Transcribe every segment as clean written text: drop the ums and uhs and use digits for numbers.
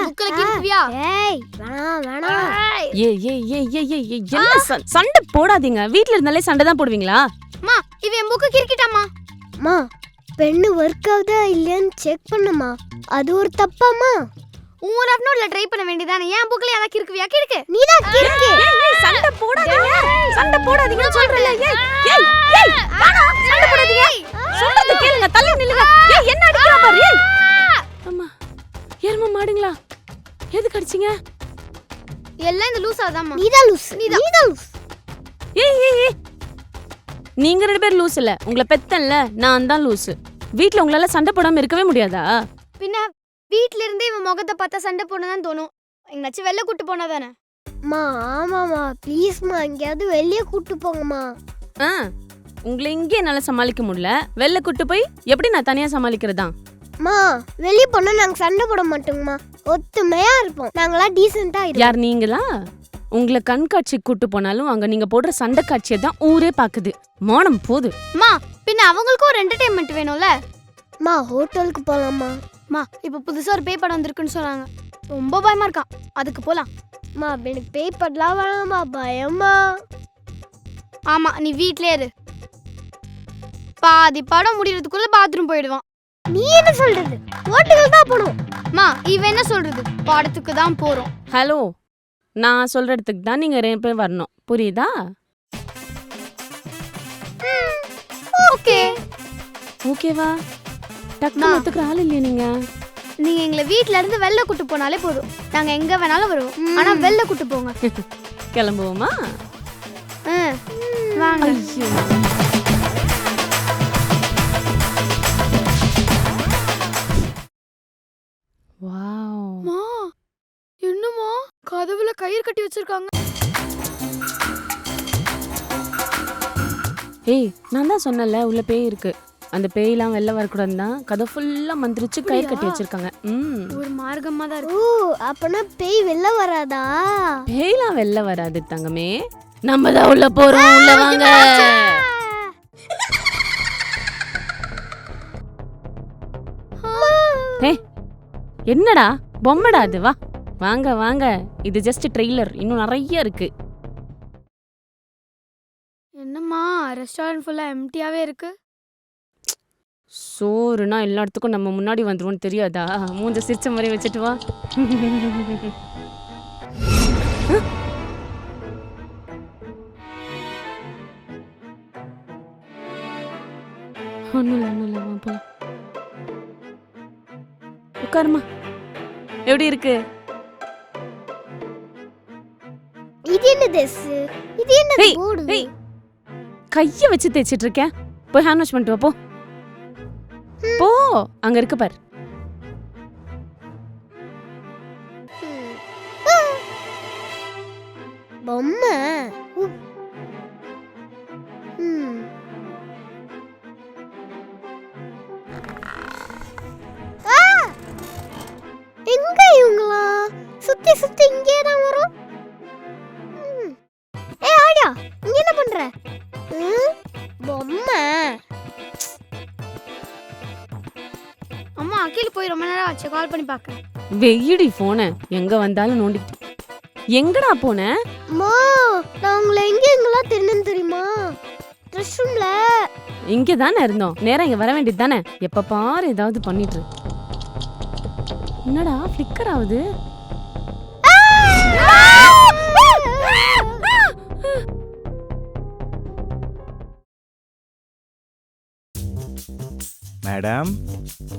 புக்கல கிறுக்குவியா? ஏய் வேணாம். என்ன சண்டை போடாதீங்க. வீட்ல இருந்தாலே சண்டை தான் போடுவீங்களா? அம்மா இவன் என் புக்க கிறுக்கிட்டாமா. அம்மா பென்னு ஒர்க் ஆகுதா இல்லையான்னு செக் பண்ணுமா. அது ஒரு தப்பாமா? உன் ரஃப்னோட்ல ட்ரை பண்ண வேண்டியதானே. ஏன் புக்கல யாரா கிறுக்குவியா? கிறுக்கு. நீதான் கிறுக்கு. சண்டை போடாதீங்க. சண்டை போடாதீங்க சொல்றல. ஏய் வேணாம் சண்டை போடாதீங்க. சொல்றது கேளுங்க. தள்ளி நில்லுங்க. என்ன அடிக்கிறா பாரு. அம்மா ஏர்மா மாடுங்களா? எதுக்கு அடிச்சீங்க? எல்லாம் இந்த லூசாதாம்மா. நீதான் லூஸ். ஏய் நீங்க ரெண்டு பேர் லூஸ் இல்ல. உங்களை பெத்தன்ல நான் தான் லூஸ். வீட்ல உங்களால சண்டை போடாம இருக்கவே முடியாதா? பின்ன வீட்ல இருந்தே இவன் முகத்தை பார்த்தா சண்டை போடணும்னு தோணும். எங்கனாச்சும் வெளில கூட்டு போனா தானே. மா ஆமாமா ப்ளீஸ்மா எங்கேயாவது வெளியே கூட்டு போங்கம்மா. உங்களை இங்கே என்னால சமாளிக்க முடியல. வெளில கூட்டு போய் எப்படி நான் தனியா சமாளிக்கிறதா? மா வெளியே போனா நாங்க சண்டை போட மாட்டோங்கம்மா. ஒத்துமையா இருப்போம். நாங்களா டீசெண்டா இருப்போம். யார் நீங்களா? உங்களை கண்காட்சி கூட்டு போனாலும் அங்க நீங்க போடுற சண்டை காட்சியை தான் ஊரே பாக்குது. மோனம் போது. மா பின்ன அவங்களுக்கும் ஒரு என்டர்டெயின்மெண்ட் வேணும்ல. மா ஹோட்டலுக்கு போலாமா? மா இப்ப புதுசா ஒரு பேய் படம் வந்திருக்குன்னு சொன்னாங்க. ரொம்ப பயமா இருக்கான். அதுக்கு போலாம். மா எனக்கு பேய் படலாம் வேணாமா, பயமா. ஆமா நீ வீட்லயே இரு. பாதி படம் முடியறதுக்குள்ள பாத்ரூம் போயிடுவான். நீ என்ன சொல்றது? ஹோட்டலுக்கு தான் போறோம். மா இவன் என்ன சொல்றது? படத்துக்கு தான் போறோம். ஹலோ, நான் சொல்ற இடத்துக்கு தான் நீங்க 2 பேர் வரணும். புரியுதா? ஓகே. ஓகேவா? டக்குனு ஒத்துக்கிற ஆள் இல்லையா நீங்க? நீங்க எங்களை வீட்ல இருந்து வெளில கூட்டு போனாலே போதும். நாங்க எங்க வேணாலும் வருவோம். ஆனா வெளில கூட்டு போங்க. கிளம்புவோமா? வாங்க. ஐயோ வாவ். மா என்னமா கதவுல கயிறு கட்டி வச்சிருக்காங்க. ஏய் நான் தான் சொன்னல உள்ள பேய் இருக்கு. அந்த பேயெல்லாம் வெளில வரக்கூடாதுன்னு தான் கதை ஃபுல்லா மந்திரிச்சு கயிறு கட்டி வச்சிருக்காங்க. ஒரு மார்க்கமா தான் ஓ இருக்கு. அப்பனா பேய் வெளில வராதா? பேயெல்லாம் வெளில வராது தங்கமே. நம்ம தான் உள்ள போறோம். உள்ள வாங்க. ஏய் என்னடா பொம்மடா அது? வா வாங்க வாங்க. இது ஜஸ்ட் ட்ரெய்லர். இன்னும் நிறைய இருக்கு. என்னம்மா ரெஸ்டாரண்ட் ஃபுல்லா எம்டியாவே இருக்கு. சோறுனா எல்லா இடத்துக்கும் நம்ம முன்னாடி வந்துருவோம்னு தெரியாதா? மூஞ்ச சிரிச்ச மாதிரி வச்சுட்டு வா. ஒன்னும் இல்ல வா போலாம். உட்காருமா. எப்படி இருக்கு? இது என்ன this? இது என்ன ஏய், போடு? ஏய், கைய வச்சு தேய்ச்சிட்டு இருக்கேன். போய் ஹேண்ட் வாஷ் பண்ணிட்டு வா போ. போ அங்க இருக்கு பாரு. பொம்மை. எங்க இவங்களா? சுத்தி சுத்தி இங்கே தான் வரும். ஏய் ஆடியா, இங்க என்ன பண்ற? பொம்மை. அம்மா அகில் போய் ரொம்ப நேரம் ஆச்சு. கால் பண்ணி பார்க்க. வெயிடி போன எங்க வந்தாலும் நோண்டிட்டு. எங்கடா போன? அம்மா நான் உங்களை எங்கெங்கெல்லாம் தெரியும் தெரியுமா? ரெஸ்ட் ரூம்ல. இங்க தானே இருந்தோம். நேரா இங்க வர வேண்டியது தானே. எப்ப பாரு ஏதாவது பண்ணிட்டு. என்னடா ஃபிளிக்கர் ஆகுது? மேடம்,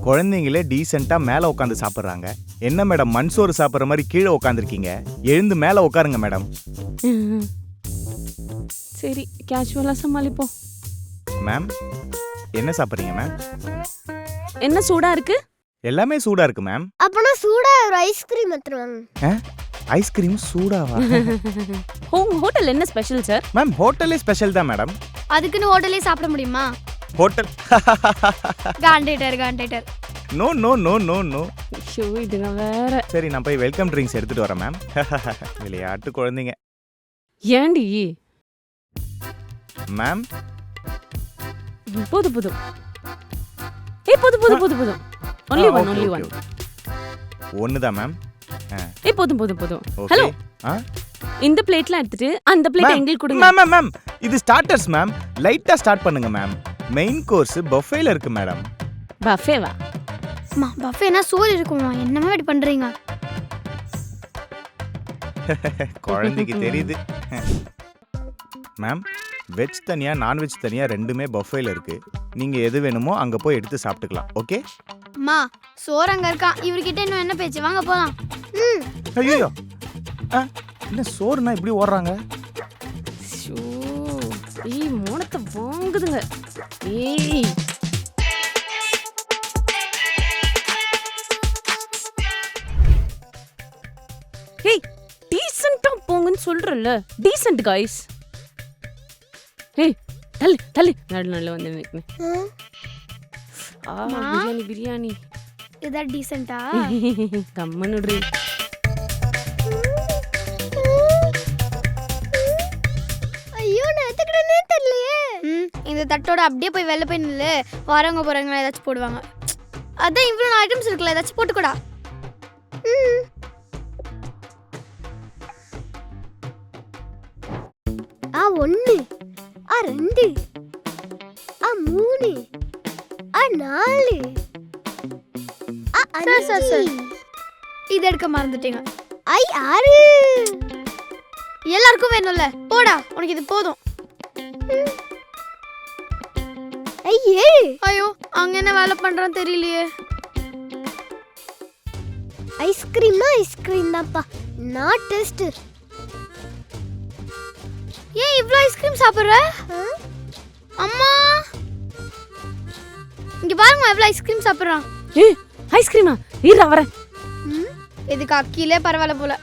குழந்தைங்களே டீசெண்டா மேல உட்காந்து சாப்பிடுறாங்க. என்ன மேடம் மண்சோறு சாப்பிடுற மாதிரி கீழே உட்காந்துருக்கீங்க? எழுந்து மேல உட்காருங்க மேடம். சரி கேஷுவலா சமாளிப்போம். மேம் என்ன சாப்பிடுறீங்க மேம்? என்ன சூடா இருக்கு? எல்லாமே சூடா இருக்கு மேம். அப்பனா சூடா ஒரு ஐஸ்கிரீம் எடுத்துருவாங்க. ஐஸ்கிரீம் சூடாவா? உங்க ஹோட்டல் என்ன ஸ்பெஷல் சார்? மேம் ஹோட்டலே ஸ்பெஷல் தான் மேடம். அதுக்குன்னு ஹோட்டலே சாப்பிட முடியுமா? ஹோட்டல் காண்டேட்டர். No no no no no. Show இதுங்க வேற. சரி நான் போய் வெல்கம் ட்ரிங்க்ஸ் எடுத்துட்டு வரேன் மேம். விளையாட்டு குழந்தைங்க. ஏண்டி மேம் போதும் போதும் ஏய் போதும் போதும் போதும் போதும் ஒன்லி ஒன் ஒண்ணுதான் மேம். ஏய் போதும் போதும் போதும் ஓகே. ஹலோ இந்த பிளேட்லாம் எடுத்துட்டு அந்த பிளேட் எங்களுக்கு கொடுங்க. மேம் மேம் இது ஸ்டார்டர்ஸ் மேம். லைட்டா ஸ்டார்ட் பண்ணுங்க மேம். மெயின் கோர்ஸ் பஃபேல இருக்கு மேடம். பஃபேவா? அம்மா பஃபேனா சோறு இருக்குமா? என்னமா இப்படி பண்றீங்க? குழந்தைக்கு தெரியுது. மேம் வெஜ் தனியா நான்வெஜ் தனியா ரெண்டுமே பஃபேல இருக்கு. நீங்க எது வேணுமோ அங்க போய் எடுத்து சாப்பிட்டுக்கலாம். ஓகே? அம்மா சோறு அங்க இருக்கான். இவர்கிட்ட இன்னும் என்ன பேச்சு? வாங்க போலாம். ஐயோ என்ன சோறுனா இப்படி ஓடுறாங்க? ஷோ ஏய் மோனத்தை வாங்குதுங்க. ஏய் ஏய் டீசென்ட்டா போங்கன்னு சொல்றல. Decent guys. ஏய் தள்ளு தள்ளு நடுல வந்து நிக்கணும். பிரியாணி பிரியாணி இதா டீசென்ட்டா? கம்மனுடுறி. ஐயோ நான் எதுக்குடனே தெரியலையே. இந்த தட்டோட அப்படியே போய் வெளில போய் நில்லு. வரவங்க போறவங்க ஏதாச்சும் போடுவாங்க. அதான் இவ்வளவு ஐட்டம்ஸ் இருக்குல்ல, ஏதாச்சும் போட்டுக்கூடா. ஆ 1 ஆ 2 ஆ 3 ஆ 4 ஆ 5 சார். இது எடுக்க மறந்துட்டீங்க. ஐ 6 எல்லாருக்கும் வேணும்ல. போடா, உனக்கு இது போதும். ஐ 7 ஐயோ அங்க என்ன வேலை பண்றான்னு தெரியலையே. ஐஸ்கிரீம்னா ஐஸ்கிரீம் தான்ப்பா, நான் டேஸ்டர். ஏன் இவ்ளோ ஐஸ்கிரீம் சாப்பிடுற? அம்மா இங்க பாருங்க எவ்வளவு ஐஸ்கிரீம் சாப்பிடுறான். ஏய் ஐஸ்கிரீமா? ஈரா வரேன். இதுக்கு அக்கிலே பரவாயில்ல போல.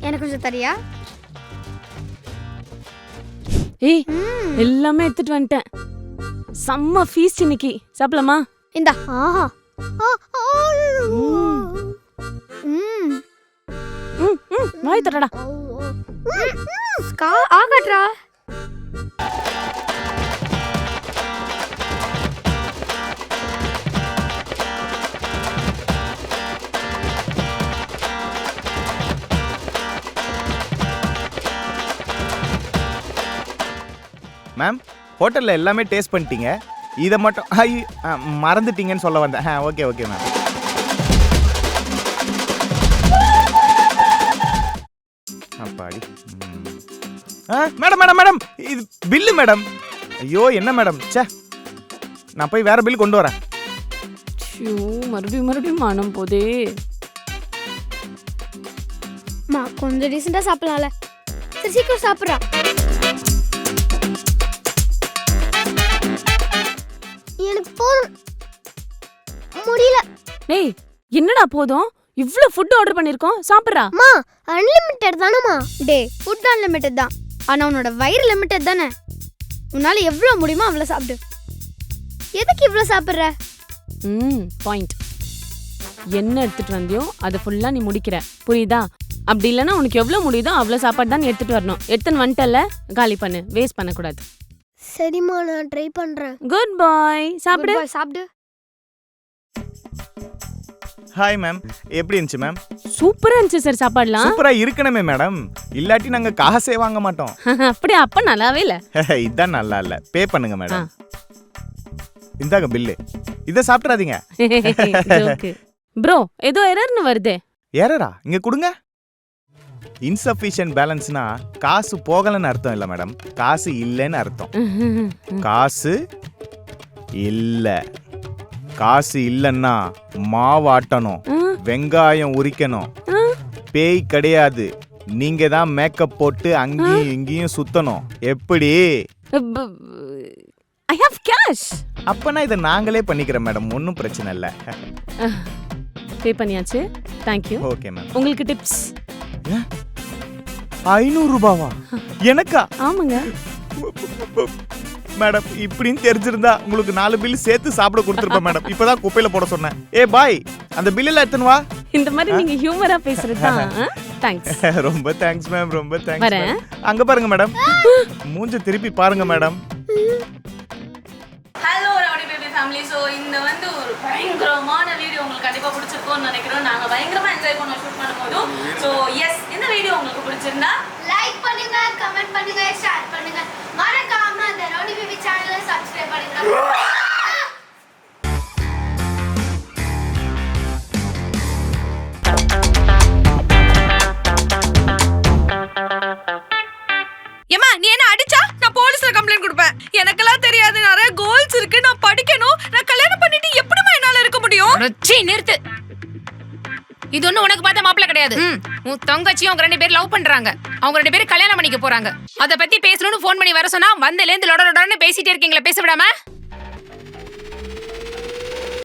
எனக்கு கொஞ்சம் தரியா? ஏய் எல்லாமே எடுத்துட்டு வந்துட்டேன். செம்ம ஃபீஸ்ட் இன்னைக்கு. சாப்பிடலாமா? இந்தா. ஆஹா வாய் தரடா. ஆகாட்ரா. மேம் ஹோட்டல்ல எல்லாமே டேஸ்ட் பண்ணிட்டீங்க. இதை மட்டும் மறந்துட்டீங்கன்னு சொல்ல வந்தேன். Okay okay ma'am. அப்பாடி. மேடம் மேடம் மேடம் இது பில்லு மேடம். ஐயோ என்ன மேடம், ச்சே நான் போய் வேற பில் கொண்டு வரேன். ஷோ மறுபடியும் மனம் போதே. மா கொஞ்சம் டீசெண்டா சாப்பிடலாம்ல. சரி சீக்கிரம் சாப்பிடுறா. எனக்கு போதும் முடியல. ஏய் என்னடா போதும்? இவ்ளோ ஃபுட் ஆர்டர் பண்ணிருக்கோம், சாப்பிடுறா. அம்மா அன்லிமிட்டட் தானம்மா? டே ஃபுட் அன்லிமிட்டட் தான். ஆனா உன்னோட வயிறு லிமிட்டட் தானே. உன்னால எவ்வளவு முடியுமோ அவ்வளவு சாப்பிடு. எதுக்கு இவ்வளவு சாப்பிடுற? பாயிண்ட். என்ன எடுத்துட்டு வந்தியோ அதை ஃபுல்லா நீ முடிக்கிற, புரியுதா? அப்படி இல்லைன்னா உனக்கு எவ்வளவு முடியுதோ அவ்வளவு சாப்பாடு தான் நீ எடுத்துட்டு வரணும். எடுத்துன்னு வந்துட்டல, காலி பண்ணு, வேஸ்ட் பண்ணக்கூடாது. சரிம்மா நான் ட்ரை பண்றேன். குட் பாய். சாப்பிடு. Good boy, சாப்பிடு. ஹாய் மேம், எப்படி இருந்துச்சு மேம்? சூப்பரா இருந்துச்சு சார் சாப்பாடுலாம். சூப்பரா இருக்கணுமே மேடம், இல்லாட்டி நாங்க காசே வாங்க மாட்டோம். அப்படியே அப்ப நல்லாவே இல்ல. இதான் நல்லா இல்ல. பே பண்ணுங்க மேடம். இந்தாங்க பில்லு. இத சாப்பிடாதீங்க. ப்ரோ ஏதோ எரர்னு வருதே. எரரா? இங்க கொடுங்க. இன்சஃபிஷியன்ட் பேலன்ஸ்னா காசு போகலன்னு அர்த்தம் இல்ல மேடம், காசு இல்லைன்னு அர்த்தம். காசு இல்ல. காசு இல்லன்னா மாவாட்டணும், வெங்காயம் உரிக்கணும். பேய் கிடையாது, நீங்க தான் மேக்கப் போட்டு அங்கேயும் இங்கேயும் சுத்தணும். எப்படி? I have cash. அப்பனா இதை நாங்களே பண்ணிக்கிறோம் மேடம், ஒன்றும் பிரச்சனை இல்லை. பே பண்ணியாச்சு, தேங்க்யூ. Okay ma'am. உங்களுக்கு டிப்ஸ் 500 ரூபாவா? எனக்கா? ஆமாங்க மேடம், இப்படின்னு தெரிஞ்சிருந்தா உங்களுக்கு 4 பில் சேர்த்து சாப்பிட கொடுத்துருப்பேன் மேடம். இப்பதான் குப்பையில போட சொன்னேன். ஏ பாய், அந்த பில்லுல எடுத்துன்னு வா. இந்த மாதிரி நீங்க ஹியூமரா பேசுறது தான். தேங்க்ஸ். ரொம்ப தேங்க்ஸ் மேம், ரொம்ப தேங்க்ஸ். வரேன். அங்க பாருங்க மேடம், மூஞ்ச திருப்பி பாருங்க madam. Hello rowdy baby family. So இந்த வந்து ஒரு பயங்கரமான வீடியோ உங்களுக்கு கண்டிப்பாக பிடிச்சிருக்கும்னு நினைக்கிறோம். நாங்கள் பயங்கரமாக என்ஜாய் பண்ணோம் ஷூட் பண்ணும்போதும். ஸோ எஸ், இந்த வீடியோ உங்களுக்கு பிடிச்சிருந்தா லைக் பண்ணுங்க, கமெண்ட் பண்ணுங்க, ஷேர் பண்ணுங்க. மறக்காம அந்த ரவுடி பேபி சேனலை சப்ஸ்கிரைப் பண்ணுங்க. ஏமா நீ என்ன அடிச்சா நான் போலீஸ்ல கம்ப்ளைண்ட் கொடுப்பேன். எனக்கெல்லாம் தெரியாது, நிறைய கோல்ஸ் இருக்கு, நான் படிக்கணும். நான் கல்யாணம் பண்ணிட்டு எப்படிமா என்னால இருக்க முடியும்? நிறுத்து. இது ஒண்ணு உனக்கு பார்த்த மாப்பிள்ள கிடையாது. உன் தங்கச்சியும் அவங்க 2 பேரும் லவ் பண்றாங்க. அவங்க 2 பேரும் கல்யாணம் பண்ணிக்க போறாங்க. அத பத்தி பேசணும்னு போன் பண்ணி வர சொன்னா வந்தல இருந்து லொட லொடன்னு பேசிட்டே இருக்கீங்களா, பேச விடாம?